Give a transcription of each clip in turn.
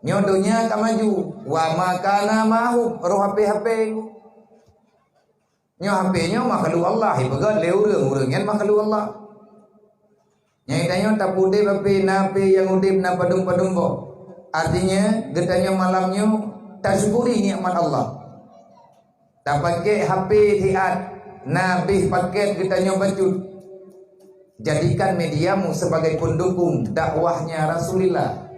Nyodonya tak maju. Wa makana mahu roh HP. Nyo HP-nya makhluk Allah. Ibagat leurang kan makhluk Allah. Nyai tanya tak pudih HP nape yang udip na padung-padung bo. Artinya getanya malamnya tak syukuri nikmat Allah. Tak pakai HP hiat nabi paket getanya bacut. Jadikan mediamu sebagai pendukung dakwahnya Rasulullah.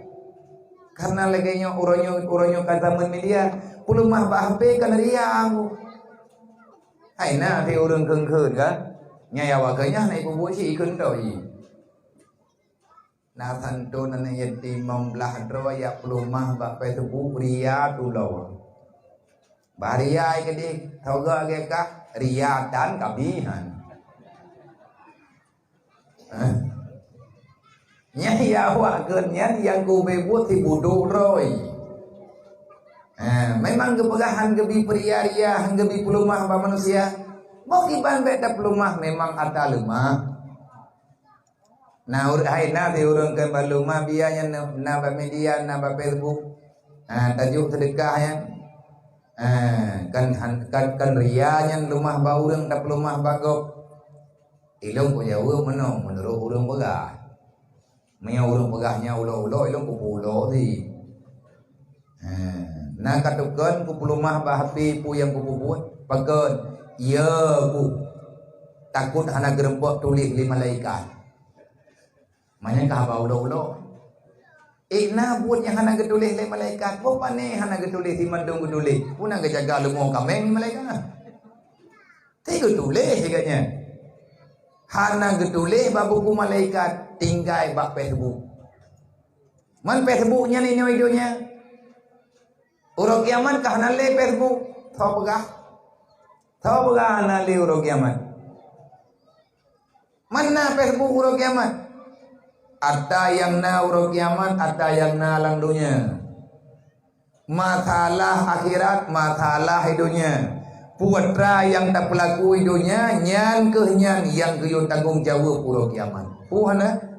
Karena legenya uronyo kata media pulumah bahpe kan ria aku. Hai na thì urang keun kan. Nya wakanya na ibu buci ikun doi. Na santo na yati memblah dro ya pulumah bahpe tubuh ria tulau. Baria ikedi thoga ageka ria dan kabihan. Nhảy họa gần nhát yang ku bebut thì bodoh rồi. Memang kepegahan gebi pria gebi pelumah ba manusia. Mau iban beda pelumah memang ada lemah. Nah hai na thì urang ke balumah bianya na ba media na ba Facebook. Tajuk sedekah ya. Kan ria nya lumah ba urang da pelumah bagok. Ilong ko yawo menong menurut urang pegah. Maya urang pegahnya ulo-ulo ilong kupulo di. Nah katukan kupulumah bahapi pu yang kupuput pakeun ya bu takut hana gerempok tulis li malaikat. Manya ka ba ulo-ulo. Ikna buat yang hana getulis li malaikat. Po pane hana getulis di mandung getulis. Puna gejaga lumo kameng malaikat. Ti getulis katanya. Hana getulis babuku malaikat. Tinggal bak Facebook. Man Facebooknya ni videonya. Urang kiamat kah nale Facebook. Tahu pegah nale urang kiamat. Mana Facebook urang kiamat? Ada yang na urang kiamat, ada yang na lang dunia. Masalah akhirat, masalah hidupnya. Putra yang tak pelaku hidupnya, nyan kehnyan yang kuyun tanggung jawab urang kiamat. Puhana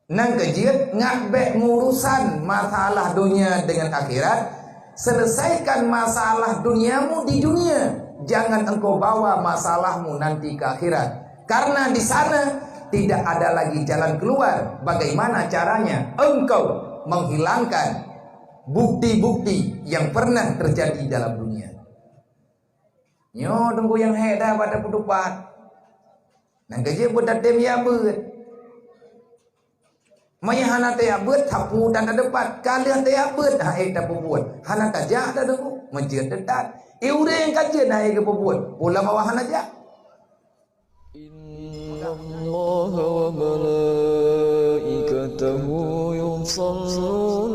nang kejiat ngabek ngurusan masalah dunia dengan akhirat. Selesaikan masalah duniamu di dunia. Jangan engkau bawa masalahmu nanti ke akhirat. Karena di sana tidak ada lagi jalan keluar. Bagaimana caranya engkau menghilangkan bukti-bukti yang pernah terjadi dalam dunia. Nyo tunggu yang heda pada putupat. Nang kejiat buat tem ya ber. Maya hana teh abet tapu dan depan kalian teh abet hai tapu buat hana tajak dah dulu menjeut dedat iure yang kajeun hai ke buat pula bawah hana ja innallaha wa malaikatahu yusalluna